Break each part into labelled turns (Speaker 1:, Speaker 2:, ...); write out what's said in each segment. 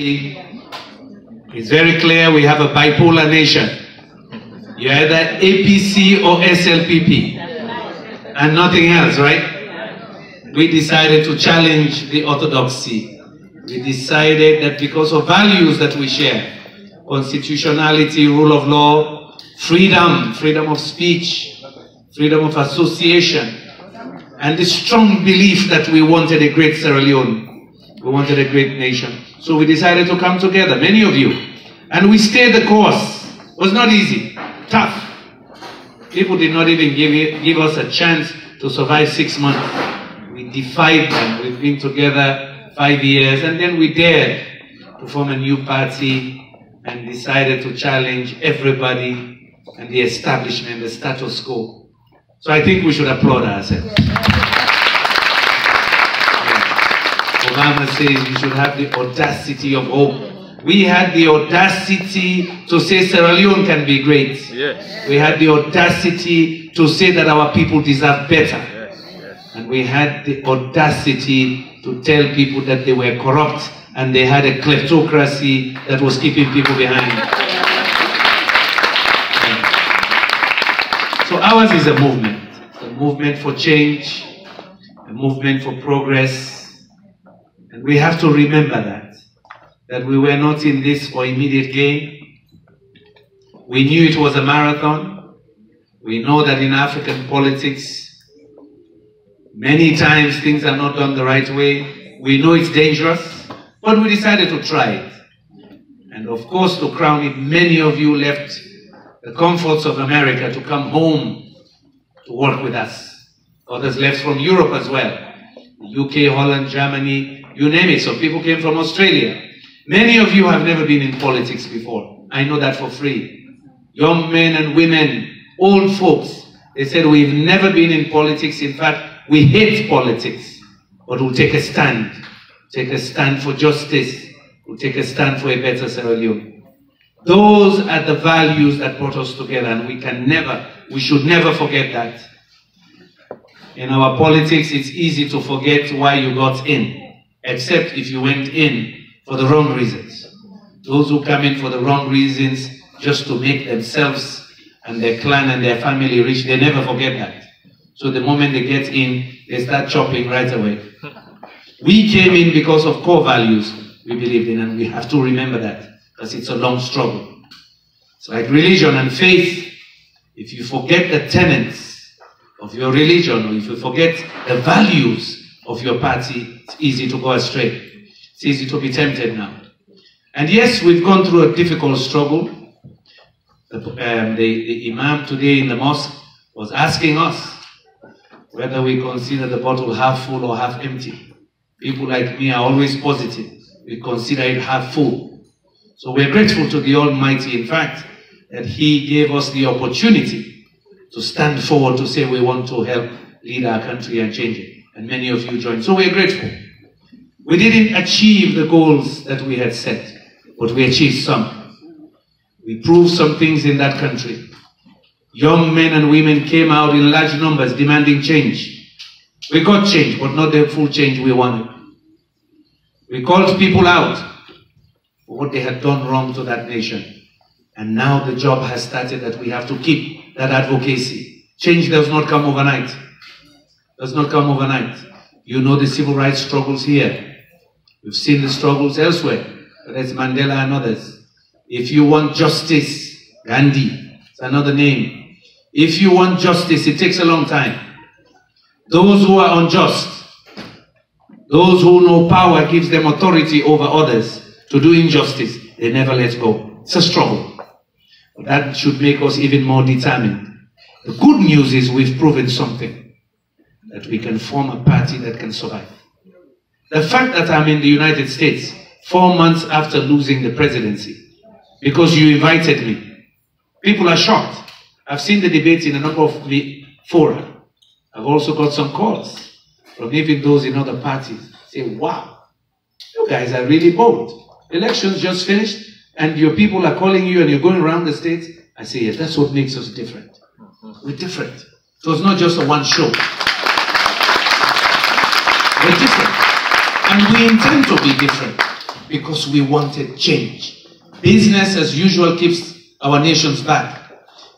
Speaker 1: It's very clear we have a bipolar nation. You're either APC or SLPP and nothing else, right? We decided to challenge the orthodoxy. We decided that because of values that we share, constitutionality, rule of law, freedom, freedom of speech, freedom of association, and the strong belief that we wanted a great Sierra Leone, we wanted a great nation. So we decided to come together, many of you, and we stayed the course. It was not easy, tough. People did not even give us a chance to survive 6 months. We defied them. We've been together 5 years, and then we dared to form a new party and decided to challenge everybody and the establishment, the status quo. So I think we should applaud ourselves. Obama says we should have the audacity of hope. We had the audacity to say Sierra Leone can be great. Yes. We had the audacity to say that our people deserve better. Yes. Yes. And we had the audacity to tell people that they were corrupt and they had a kleptocracy that was keeping people behind. So ours is a movement for change, a movement for progress. And we have to remember that we were not in this for immediate gain. We knew it was a marathon. We know that in African politics, many times things are not done the right way. We know it's dangerous, but we decided to try it. And of course, to crown it, many of you left the comforts of America to come home to work with us. Others left from Europe as well. The UK, Holland, Germany, you name it. So people came from Australia. Many of you have never been in politics before. I know that for free. Young men and women, old folks, they said we've never been in politics. In fact, we hate politics. But we'll take a stand. Take a stand for justice. We'll take a stand for a better Sierra Leone. Those are the values that brought us together, and we should never forget that. In our politics, it's easy to forget why you got in. Except if you went in for the wrong reasons. Those who come in for the wrong reasons just to make themselves and their clan and their family rich, they never forget that. So the moment they get in, they start chopping right away. We came in because of core values we believed in, and we have to remember that, because it's a long struggle. It's like religion and faith. If you forget the tenets of your religion, or if you forget the values of your party, it's easy to go astray. It's easy to be tempted now. And yes, we've gone through a difficult struggle. The Imam today in the mosque was asking us whether we consider the bottle half full or half empty. People like me are always positive. We consider it half full. So we're grateful to the Almighty, in fact, that He gave us the opportunity to stand forward to say we want to help lead our country and change it. And many of you joined. So we're grateful. We didn't achieve the goals that we had set, but we achieved some. We proved some things in that country. Young men and women came out in large numbers demanding change. We got change, but not the full change we wanted. We called people out for what they had done wrong to that nation. And now the job has started that we have to keep that advocacy. Change does not come overnight. Does not come overnight. You know the civil rights struggles here. We've seen the struggles elsewhere. Whether it's Mandela and others. If you want justice, Gandhi, it's another name. If you want justice, it takes a long time. Those who are unjust, those who know power gives them authority over others to do injustice, they never let go. It's a struggle. But that should make us even more determined. The good news is we've proven something. That we can form a party that can survive. The fact that I'm in the United States 4 months after losing the presidency, because you invited me, people are shocked. I've seen the debates in a number of the fora. I've also got some calls from even those in other parties. Say, wow, you guys are really bold. Elections just finished, and your people are calling you and you're going around the states. I say, yes, that's what makes us different. We're different. So it's not just a one show. We're different. And we intend to be different. because we wanted change. Business as usual keeps our nations back.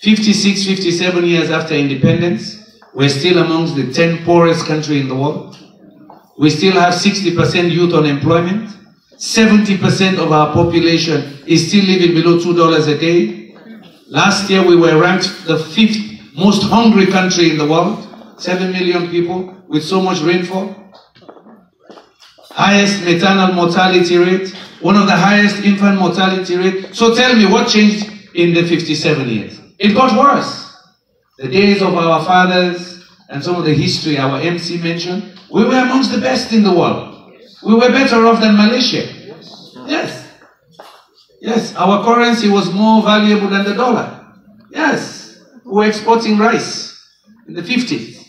Speaker 1: 56, 57 years after independence, we're still amongst the 10 poorest countries in the world. We still have 60% youth unemployment. 70% of our population is still living below $2 a day. Last year we were ranked the 5th most hungry country in the world. 7 million people with so much rainfall. Highest maternal mortality rate. One of the highest infant mortality rate. So tell me, what changed in the 57 years? It got worse. The days of our fathers and some of the history our MC mentioned, we were amongst the best in the world. We were better off than Malaysia. Yes. Yes, our currency was more valuable than the dollar. Yes. We were exporting rice in the 50s.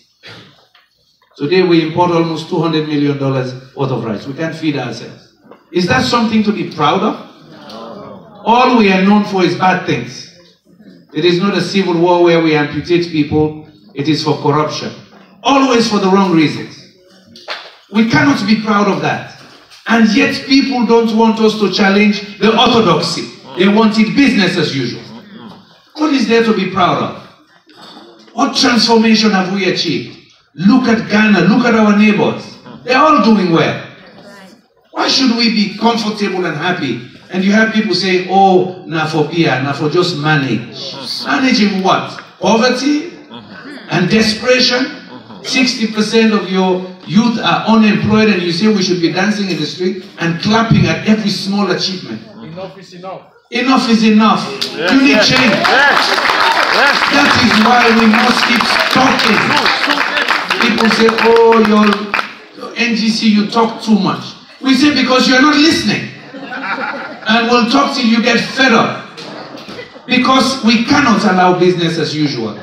Speaker 1: Today we import almost $200 million worth of rice. We can't feed ourselves. Is that something to be proud of? All we are known for is bad things. It is not a civil war where we amputate people. It is for corruption. Always for the wrong reasons. We cannot be proud of that. And yet people don't want us to challenge the orthodoxy. They want it business as usual. What is there to be proud of? What transformation have we achieved? Look at Ghana, look at our neighbors. They're all doing well. Why should we be comfortable and happy? And you have people saying, oh, na for Pia, na for just manage. Managing what? Poverty and desperation? 60% of your youth are unemployed and you say we should be dancing in the street and clapping at every small achievement.
Speaker 2: Enough is enough.
Speaker 1: Enough is enough.
Speaker 2: Yes,
Speaker 1: You need
Speaker 2: yes,
Speaker 1: change.
Speaker 2: Yes, yes.
Speaker 1: That is why we must keep talking. People say, oh, your NGC, you talk too much. We say because you're not listening. And we'll talk till you get fed up. Because we cannot allow business as usual.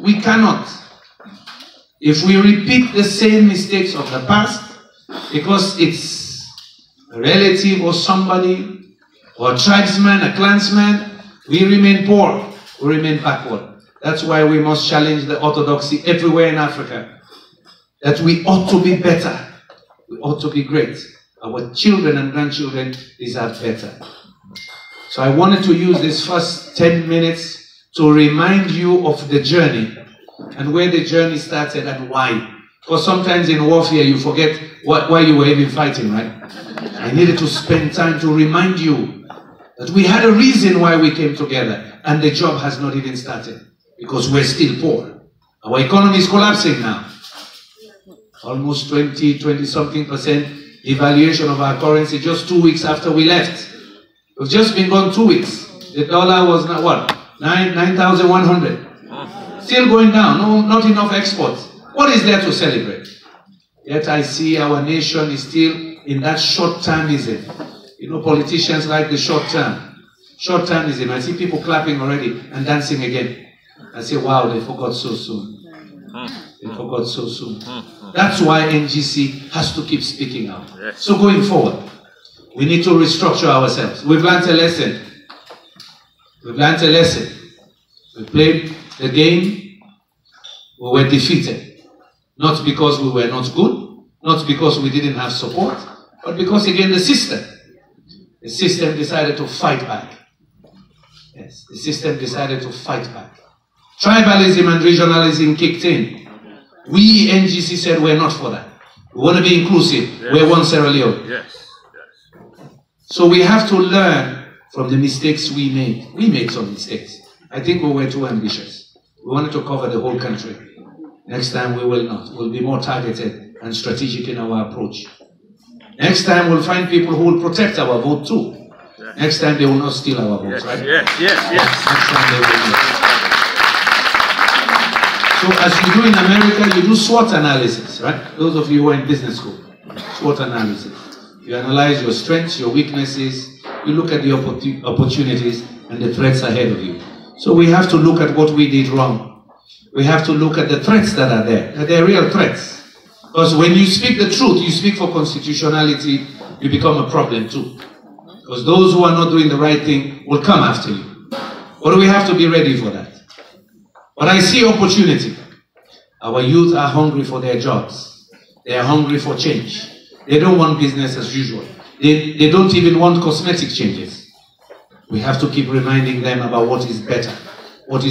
Speaker 1: We cannot. If we repeat the same mistakes of the past, because it's a relative or somebody, or a tribesman, a clansman, we remain poor, we remain backward. That's why we must challenge the orthodoxy everywhere in Africa. That we ought to be better. We ought to be great. Our children and grandchildren deserve better. So I wanted to use this first 10 minutes to remind you of the journey and where the journey started and why. Because sometimes in warfare you forget why you were even fighting, right? I needed to spend time to remind you that we had a reason why we came together and the job has not even started because we're still poor. Our economy is collapsing now. Almost 20-something% devaluation of our currency just 2 weeks after we left. We've just been gone 2 weeks. The dollar was not what? 9,100. Still going down, no, not enough exports. What is there to celebrate? Yet I see our nation is still in that short-termism. You know, politicians like the short-term. Short-termism. I see people clapping already and dancing again. I say, wow, they forgot so soon. They forgot so soon. That's why NGC has to keep speaking out. So going forward, we need to restructure ourselves. We've learned a lesson. We've learned a lesson. We played the game, we were defeated. Not because we were not good, not because we didn't have support, but because again the system decided to fight back. Yes, the system decided to fight back. Tribalism and regionalism kicked in. We, NGC, said we're not for that. We want to be inclusive. Yes. We're one Sierra Leone.
Speaker 2: Yes. Yes.
Speaker 1: So we have to learn from the mistakes we made. We made some mistakes. I think we were too ambitious. We wanted to cover the whole country. Next time we will not. We'll be more targeted and strategic in our approach. Next time we'll find people who will protect our vote too. Yes. Next time they will not steal our votes,
Speaker 2: yes,
Speaker 1: right?
Speaker 2: Yes, yes, yes.
Speaker 1: Next time they will not. So as you do in America, you do SWOT analysis, right? Those of you who are in business school, SWOT analysis. You analyze your strengths, your weaknesses, you look at the opportunities and the threats ahead of you. So we have to look at what we did wrong. We have to look at the threats that are there. And they're real threats. Because when you speak the truth, you speak for constitutionality, you become a problem too. Because those who are not doing the right thing will come after you. But we have to be ready for that. But I see opportunity. Our youth are hungry for their jobs. They are hungry for change. They don't want business as usual. They don't even want cosmetic changes. We have to keep reminding them about what is better, what is